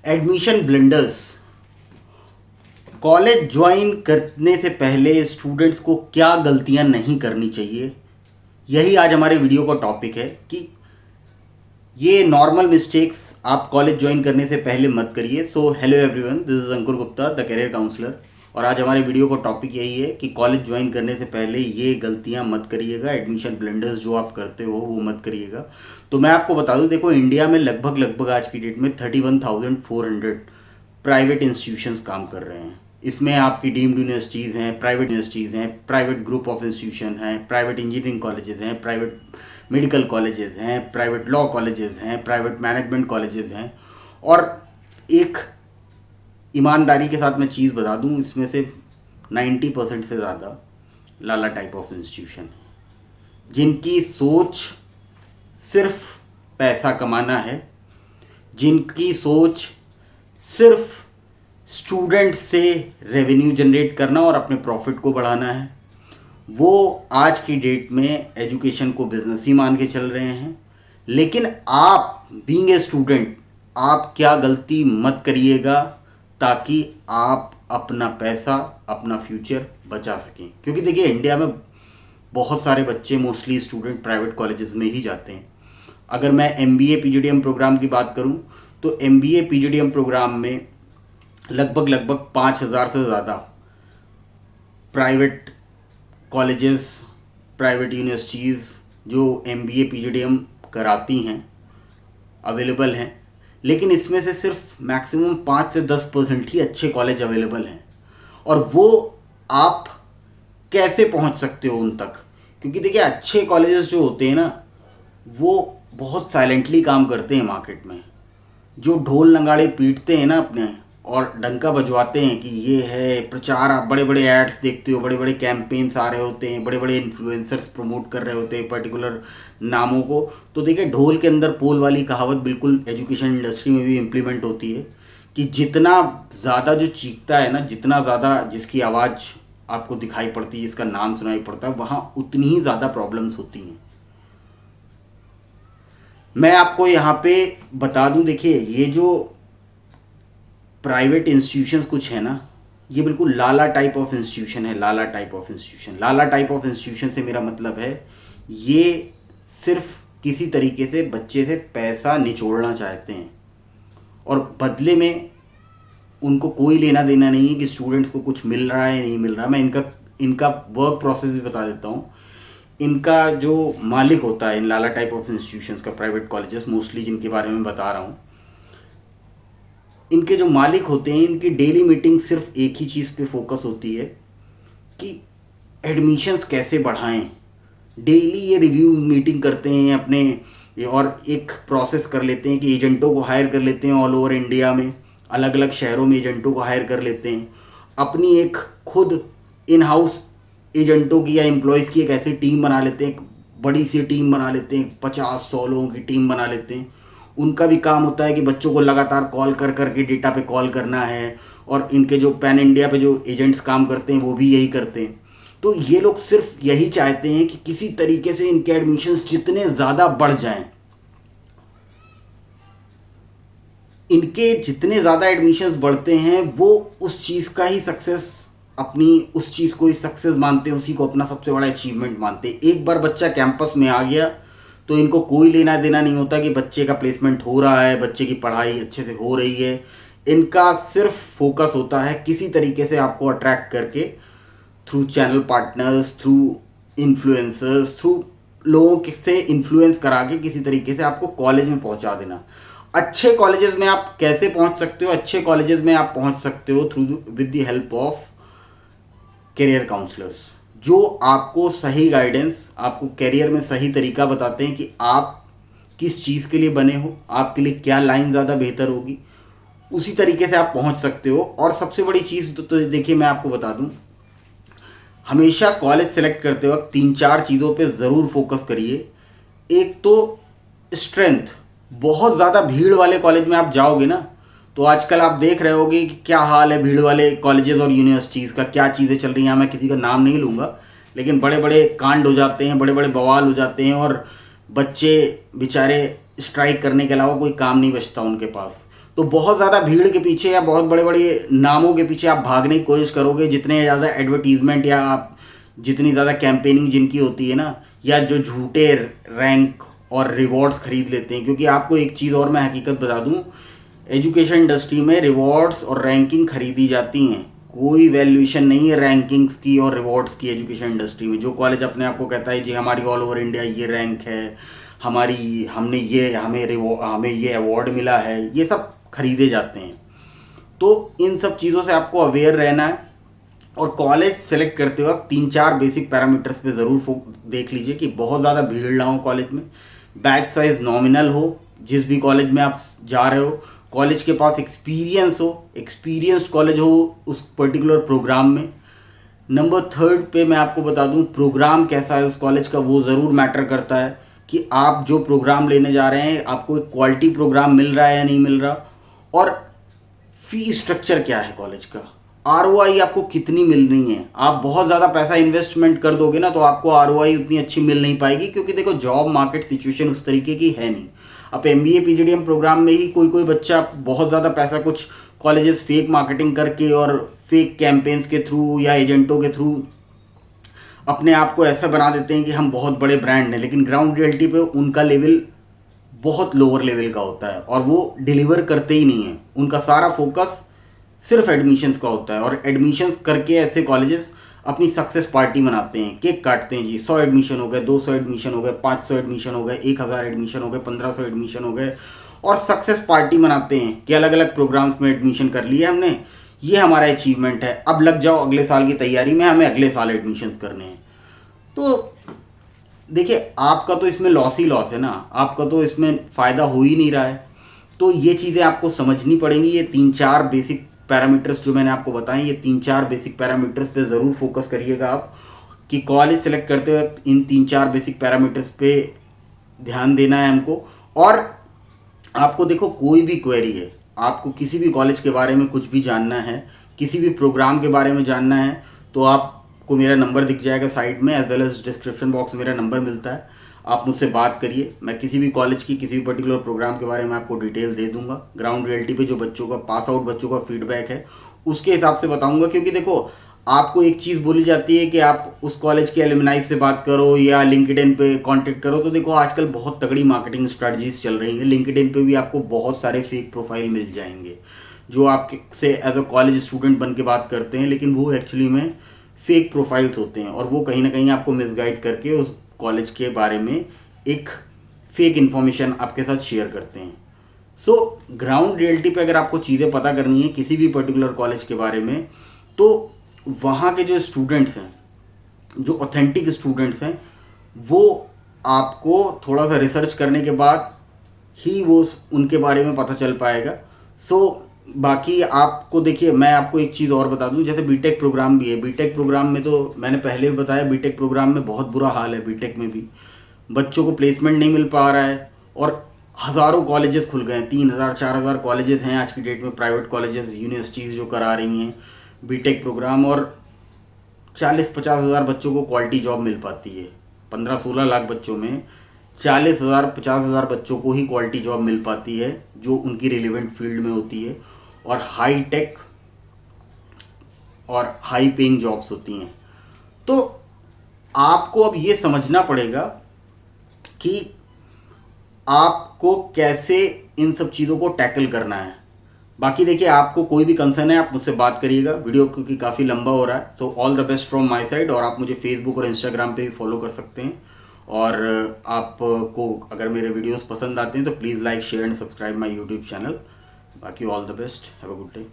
Admission blunders. College join करने से पहले स्टूडेंट्स को क्या गलतियां नहीं करनी चाहिए, यही आज हमारे वीडियो का टॉपिक है कि ये नॉर्मल मिस्टेक्स आप कॉलेज ज्वाइन करने से पहले मत करिए। So hello everyone, this is Ankur Gupta, the career counsellor. और आज हमारे वीडियो का टॉपिक यही है कि कॉलेज ज्वाइन करने से पहले ये गलतियां मत करिएगा, एडमिशन ब्लंडर्स जो आप करते हो वो मत करिएगा। तो मैं आपको बता दूं, देखो इंडिया में लगभग आज की डेट में 31,400 प्राइवेट इंस्टीट्यूशंस काम कर रहे हैं। इसमें आपकी डीम्ड यूनिवर्सिटीज़ हैं, प्राइवेट ग्रुप ऑफ इंस्टीट्यूशन हैं, प्राइवेट इंजीनियरिंग कॉलेजेस हैं, प्राइवेट मेडिकल कॉलेजेस हैं, प्राइवेट लॉ कॉलेजेस हैं, प्राइवेट मैनेजमेंट कॉलेजेस हैं। और एक ईमानदारी के साथ मैं चीज़ बता दूं, इसमें से 90% से ज़्यादा लाला टाइप ऑफ इंस्टीट्यूशन है जिनकी सोच सिर्फ पैसा कमाना है, जिनकी सोच सिर्फ स्टूडेंट से रेवेन्यू जनरेट करना और अपने प्रॉफिट को बढ़ाना है। वो आज की डेट में एजुकेशन को बिजनेस ही मान के चल रहे हैं। लेकिन आप बीइंग ए स्टूडेंट, आप क्या गलती मत करिएगा ताकि आप अपना पैसा, अपना फ्यूचर बचा सकें। क्योंकि देखिए इंडिया में बहुत सारे बच्चे, मोस्टली स्टूडेंट प्राइवेट कॉलेजेस में ही जाते हैं। अगर मैं MBA PGDM प्रोग्राम की बात करूं तो MBA PGDM प्रोग्राम में लगभग 5,000 से ज़्यादा प्राइवेट कॉलेजेस, प्राइवेट यूनिवर्सिटीज़ जो MBA PGDM कराती हैं अवेलेबल हैं। लेकिन इसमें से सिर्फ मैक्सिमम 5 से 10% ही अच्छे कॉलेज अवेलेबल हैं। और वो आप कैसे पहुंच सकते हो उन तक? क्योंकि देखिए अच्छे कॉलेजेस जो होते हैं ना, वो बहुत साइलेंटली काम करते हैं मार्केट में। जो ढोल नगाड़े पीटते हैं ना अपने और डंका बजवाते हैं कि ये है प्रचार, आप बड़े बड़े एड्स देखते हो, बड़े बड़े कैंपेन्स आ रहे होते हैं, बड़े बड़े इन्फ्लुएंसर्स प्रमोट कर रहे होते हैं पर्टिकुलर नामों को। तो देखिए ढोल के अंदर पोल वाली कहावत बिल्कुल एजुकेशन इंडस्ट्री में भी इम्प्लीमेंट होती है कि जितना ज़्यादा जो चीखता है ना, जितना ज़्यादा जिसकी आवाज़ आपको दिखाई पड़ती है, जिसका नाम सुनाई पड़ता है, वहाँ उतनी ही ज़्यादा प्रॉब्लम्स होती हैं। मैं आपको यहाँ पे बता दूं, देखिए ये जो प्राइवेट इंस्टीट्यूशंस कुछ है ना, ये बिल्कुल लाला टाइप ऑफ इंस्टीट्यूशन है। लाला टाइप ऑफ इंस्टीट्यूशन से मेरा मतलब है, ये सिर्फ किसी तरीके से बच्चे से पैसा निचोड़ना चाहते हैं और बदले में उनको कोई लेना देना नहीं है कि स्टूडेंट्स को कुछ मिल रहा है नहीं मिल रहा। मैं इनका वर्क प्रोसेस भी बता देता हूँ। इनका जो मालिक होता है इन लाला टाइप ऑफ इंस्टीट्यूशंस का, प्राइवेट कॉलेजेस मोस्टली जिनके बारे में बता रहा हूँ, इनके जो मालिक होते हैं, इनकी डेली मीटिंग सिर्फ एक ही चीज़ पे फोकस होती है कि एडमिशन्स कैसे बढ़ाएं। डेली ये रिव्यू मीटिंग करते हैं अपने, और एक प्रोसेस कर लेते हैं कि एजेंटों को हायर कर लेते हैं ऑल ओवर इंडिया में, अलग अलग शहरों में एजेंटों को हायर कर लेते हैं। अपनी एक खुद इन हाउस एजेंटों की या एम्प्लॉयज़ की एक ऐसी टीम बना लेते हैं, एक बड़ी सी टीम बना लेते हैं, 50-100 लोगों की टीम बना लेते हैं। उनका भी काम होता है कि बच्चों को लगातार कॉल कर करके डेटा पे कॉल करना है। और इनके जो पैन इंडिया पे जो एजेंट्स काम करते हैं वो भी यही करते हैं। तो ये लोग सिर्फ यही चाहते हैं कि किसी तरीके से इनके एडमिशन्स जितने ज़्यादा बढ़ जाएं, इनके जितने ज़्यादा एडमिशन्स बढ़ते हैं वो उस चीज़ का ही सक्सेस, अपनी उस चीज़ को ही सक्सेस मानते हैं, उसी को अपना सबसे बड़ा अचीवमेंट मानते हैं। एक बार बच्चा कैंपस में आ गया तो इनको कोई लेना देना नहीं होता कि बच्चे का प्लेसमेंट हो रहा है, बच्चे की पढ़ाई अच्छे से हो रही है। इनका सिर्फ फोकस होता है किसी तरीके से आपको अट्रैक्ट करके, through channel partners, through influencers, through लोगों से इन्फ्लुएंस करा के किसी तरीके से आपको कॉलेज में पहुंचा देना। अच्छे कॉलेजेस में आप कैसे पहुंच सकते हो? अच्छे कॉलेजेस में आप पहुंच सकते हो through with the help of career counsellors, जो आपको सही गाइडेंस, आपको करियर में सही तरीका बताते हैं कि आप किस चीज़ के लिए बने हो, आपके लिए क्या लाइन ज़्यादा बेहतर होगी, उसी तरीके से आप पहुंच सकते हो। और सबसे बड़ी चीज़ तो देखिए मैं आपको बता दूं, हमेशा कॉलेज सेलेक्ट करते वक्त 3-4 चीज़ों पे ज़रूर फोकस करिए। एक तो स्ट्रेंथ, बहुत ज़्यादा भीड़ वाले कॉलेज में आप जाओगे ना, तो आजकल आप देख रहे होगे कि क्या हाल है भीड़ वाले कॉलेजेस और यूनिवर्सिटीज़ का, क्या चीज़ें चल रही हैं। मैं किसी का नाम नहीं लूँगा, लेकिन बड़े बड़े कांड हो जाते हैं, बड़े बड़े बवाल हो जाते हैं और बच्चे बेचारे स्ट्राइक करने के अलावा कोई काम नहीं बचता उनके पास। तो बहुत ज़्यादा भीड़ के पीछे या बहुत बड़े बड़े नामों के पीछे आप भागने की कोशिश करोगे, जितने ज़्यादा एडवर्टीजमेंट या आप जितनी ज़्यादा कैंपेनिंग जिनकी होती है ना, या जो झूठे रैंक और रिवॉर्ड्स खरीद लेते हैं। क्योंकि आपको एक चीज़ और मैं हकीकत बता दूं, एजुकेशन इंडस्ट्री में रिवॉर्ड्स और रैंकिंग खरीदी जाती हैं, कोई वैल्यूएशन नहीं है रैंकिंग्स की और रिवॉर्ड्स की एजुकेशन इंडस्ट्री में। जो कॉलेज अपने आप को कहता है जी हमारी ऑल ओवर इंडिया ये रैंक है, हमारी हमने ये हमें ये अवार्ड मिला है, ये सब खरीदे जाते हैं। तो इन सब चीज़ों से आपको अवेयर रहना है। और कॉलेज सेलेक्ट करते वक्त 3-4 बेसिक पैरामीटर्स पे ज़रूर देख लीजिए कि बहुत ज़्यादा भीड़ ना हो कॉलेज में, बैच साइज नॉमिनल हो जिस भी कॉलेज में आप जा रहे हो, कॉलेज के पास एक्सपीरियंस हो, एक्सपीरियंस्ड कॉलेज हो उस पर्टिकुलर प्रोग्राम में। नंबर 3 पे मैं आपको बता दूं, प्रोग्राम कैसा है उस कॉलेज का, वो ज़रूर मैटर करता है कि आप जो प्रोग्राम लेने जा रहे हैं आपको एक क्वालिटी प्रोग्राम मिल रहा है या नहीं मिल रहा, और फी स्ट्रक्चर क्या है कॉलेज का, आरओआई आपको कितनी मिल रही है। आप बहुत ज़्यादा पैसा इन्वेस्टमेंट कर दोगे ना तो आपको आरओआई उतनी अच्छी मिल नहीं पाएगी, क्योंकि देखो जॉब मार्केट सिचुएशन उस तरीके की है नहीं। अब एमबीए पीजीडीएम प्रोग्राम में ही कोई बच्चा बहुत ज़्यादा पैसा कुछ कॉलेजेस फेक मार्केटिंग करके और फेक कैंपेन्स के थ्रू या एजेंटों के थ्रू अपने आप को ऐसा बना देते हैं कि हम बहुत बड़े ब्रांड हैं, लेकिन ग्राउंड रियलिटी पे उनका लेवल बहुत लोअर लेवल का होता है और वो डिलीवर करते ही नहीं है। उनका सारा फोकस सिर्फ एडमिशन्स का होता है, और एडमिशन्स करके ऐसे कॉलेजेस अपनी सक्सेस पार्टी मनाते हैं, केक काटते हैं जी 100 एडमिशन हो गए, 200 एडमिशन हो गए, 500 एडमिशन हो गए, 1000 एडमिशन हो गए, 1500 एडमिशन हो गए, और सक्सेस पार्टी मनाते हैं कि अलग अलग प्रोग्राम्स में एडमिशन कर लिया हमने, ये हमारा अचीवमेंट है, अब लग जाओ अगले साल की तैयारी में, हमें अगले साल एडमिशन्स करने हैं। तो देखिए आपका तो इसमें लॉस ही लॉस है ना, आपका तो इसमें फ़ायदा हो ही नहीं रहा है। तो ये चीज़ें आपको समझनी पड़ेंगी। ये 3-4 बेसिक पैरामीटर्स जो मैंने आपको बताए, ये 3-4 बेसिक पैरामीटर्स पे ज़रूर फोकस करिएगा आप, कि कॉलेज सेलेक्ट करते वक्त इन 3-4 बेसिक पैरामीटर्स पे ध्यान देना है हमको। और आपको देखो कोई भी क्वेरी है, आपको किसी भी कॉलेज के बारे में कुछ भी जानना है, किसी भी प्रोग्राम के बारे में जानना है, तो आपको मेरा नंबर दिख जाएगा साइड में, as well as description box में मेरा नंबर मिलता है। आप मुझसे बात करिए, मैं किसी भी कॉलेज की किसी भी पर्टिकुलर प्रोग्राम के बारे में आपको डिटेल दे दूंगा। ग्राउंड रियलिटी पे जो बच्चों का पास आउट बच्चों का फीडबैक है उसके हिसाब से बताऊंगा। क्योंकि देखो आपको एक चीज़ बोली जाती है कि आप उस कॉलेज के एलुमनाई से बात करो या लिंक्डइन पे कांटेक्ट करो, तो देखो आजकल बहुत तगड़ी मार्केटिंग स्ट्रेटजीज चल रही हैं। लिंक्डइन पे भी आपको बहुत सारे फेक प्रोफाइल मिल जाएंगे जो आपसे एज अ कॉलेज स्टूडेंट बन के बात करते हैं, लेकिन वो एक्चुअली में फेक प्रोफाइल्स होते हैं, और वो कहीं ना कहीं आपको मिसगाइड करके उस कॉलेज के बारे में एक फेक इन्फॉर्मेशन आपके साथ शेयर करते हैं। सो ग्राउंड रियलिटी पे अगर आपको चीज़ें पता करनी है किसी भी पर्टिकुलर कॉलेज के बारे में, तो वहाँ के जो स्टूडेंट्स हैं, जो ऑथेंटिक स्टूडेंट्स हैं, वो आपको थोड़ा सा रिसर्च करने के बाद ही वो उनके बारे में पता चल पाएगा। सो बाकी आपको देखिए, मैं आपको एक चीज़ और बता दूं, जैसे बीटेक प्रोग्राम भी है। बीटेक प्रोग्राम में तो मैंने पहले भी बताया, बीटेक प्रोग्राम में बहुत बुरा हाल है। बीटेक में भी बच्चों को प्लेसमेंट नहीं मिल पा रहा है, और हज़ारों कॉलेजेस खुल गए हैं, 3000-4000 कॉलेजेस हैं आज की डेट में, प्राइवेट कॉलेजेस, यूनिवर्सिटीज़ जो करा रही हैं बीटेक प्रोग्राम, और 40-50 हज़ार बच्चों को क्वालिटी जॉब मिल पाती है। 15-16 लाख बच्चों में 40,000-50 हज़ार बच्चों को ही क्वालिटी जॉब मिल पाती है जो उनकी रिलेवेंट फील्ड में होती है, और हाई टेक और हाई पेइंग जॉब्स होती हैं। तो आपको अब ये समझना पड़ेगा कि आपको कैसे इन सब चीज़ों को टैकल करना है। बाकी देखिए आपको कोई भी कंसर्न है आप मुझसे बात करिएगा, वीडियो क्योंकि काफ़ी लंबा हो रहा है। So all the best from my side, और आप मुझे फेसबुक और इंस्टाग्राम पे भी फॉलो कर सकते हैं। और आपको अगर मेरे वीडियोस पसंद आते हैं तो please like share and subscribe my YouTube channel. बाकी all the best, have a good day.